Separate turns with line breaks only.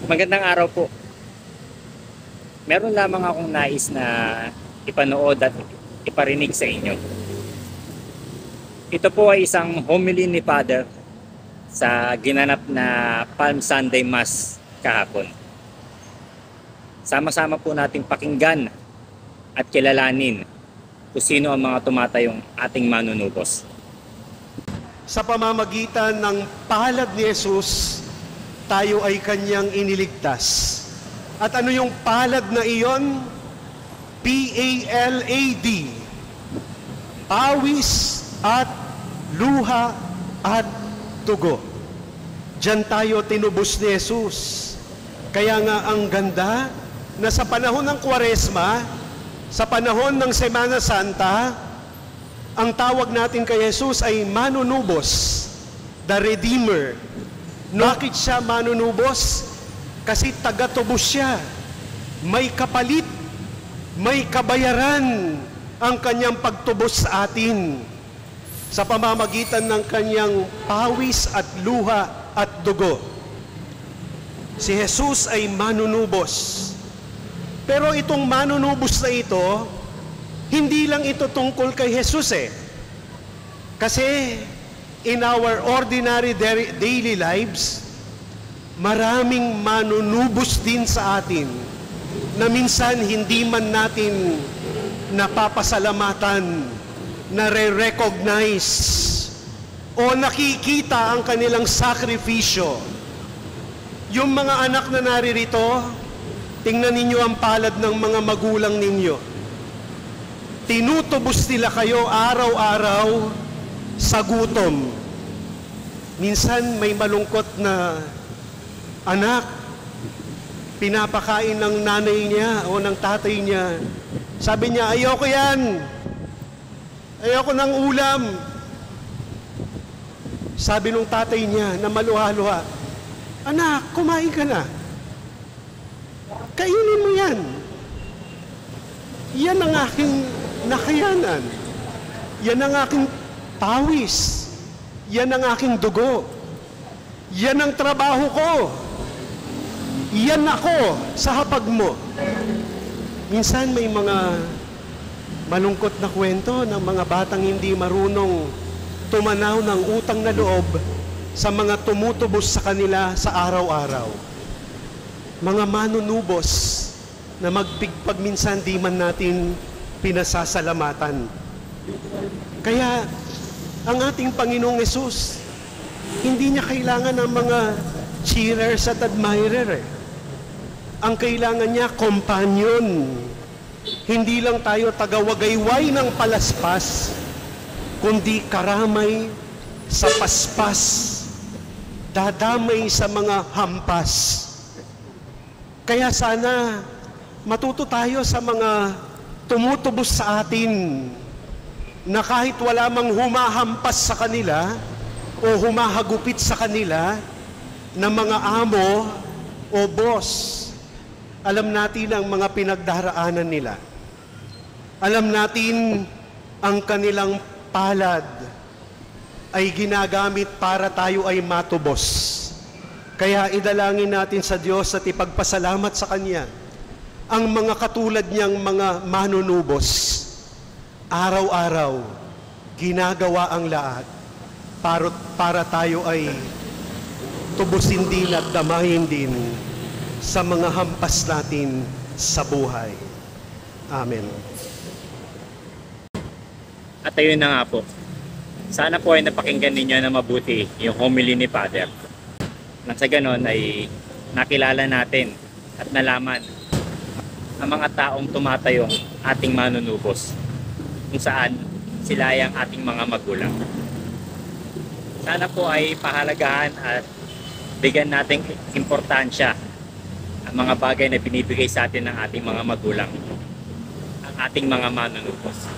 Magandang araw po. Meron lamang akong nais na ipanood at iparinig sa inyo. Ito po ay isang homily ni Father sa ginanap na Palm Sunday Mass kahapon. Sama-sama po nating pakinggan at kilalanin kung sino ang mga tumatayong ating manunubos.
Sa pamamagitan ng palad ni Jesus, tayo ay kanyang iniligtas. At ano yung palad na iyon? P-A-L-A-D. Pawis at luha at dugo. Diyan tayo tinubos ni Jesus. Kaya nga ang ganda na sa panahon ng Kwaresma, sa panahon ng Semana Santa, ang tawag natin kay Jesus ay manunubos, the Redeemer. Bakit siya manunubos? Kasi taga-tubos siya. May kapalit, may kabayaran ang kanyang pagtubos sa atin sa pamamagitan ng kanyang pawis at luha at dugo. Si Jesus ay manunubos. Pero itong manunubos na ito, hindi lang ito tungkol kay Jesus Kasi in our ordinary daily lives, maraming manunubos din sa atin na minsan hindi man natin napapasalamatan, nare-recognize o nakikita ang kanilang sakripisyo. Yung mga anak na naririto, tingnan ninyo ang palad ng mga magulang ninyo. Tinutubos nila kayo araw-araw sa gutom. Minsan may malungkot na anak, pinapakain ng nanay niya o ng tatay niya. Sabi niya, ayoko yan. Ayoko ng ulam. Sabi nung tatay niya na maluha-luha, anak, kumain ka na. Kainin mo yan. Yan ang aking nakayanan. Yan ang aking pawis. Yan ang aking dugo. Yan ang trabaho ko. Yan ako sa hapag mo. Minsan may mga malungkot na kwento ng mga batang hindi marunong tumanaw ng utang na loob sa mga tumutubos sa kanila sa araw-araw. Mga manunubos na magpigpag minsan di man natin pinasasalamatan. Kaya ang ating Panginoong Hesus, hindi niya kailangan ng mga cheerers at admirer Ang kailangan niya, companion. Hindi lang tayo tagawagayway ng palaspas, kundi karamay sa paspas, dadamay sa mga hampas. Kaya sana matuto tayo sa mga tumutubos sa atin na kahit wala mang humahampas sa kanila o humahagupit sa kanila na mga amo o boss, alam natin ang mga pinagdaraanan nila. Alam natin ang kanilang palad ay ginagamit para tayo ay matubos. Kaya idalangin natin sa Diyos at ipagpasalamat sa Kanya ang mga katulad niyang mga manunubos. Araw-araw, ginagawa ang lahat para tayo ay tubusin din at damahin din sa mga hampas natin sa buhay. Amen.
At ayun na nga po. Sana po ay napakinggan ninyo na mabuti yung homily ni Father. Nang sa ganon ay nakilala natin at nalaman ang mga taong tumatayong ating manunubos kung saan sila ay ang ating mga magulang. Sana po ay pahalagahan at bigyan nating importansya ang mga bagay na binibigay sa atin ng ating mga magulang, ang ating mga manunubos.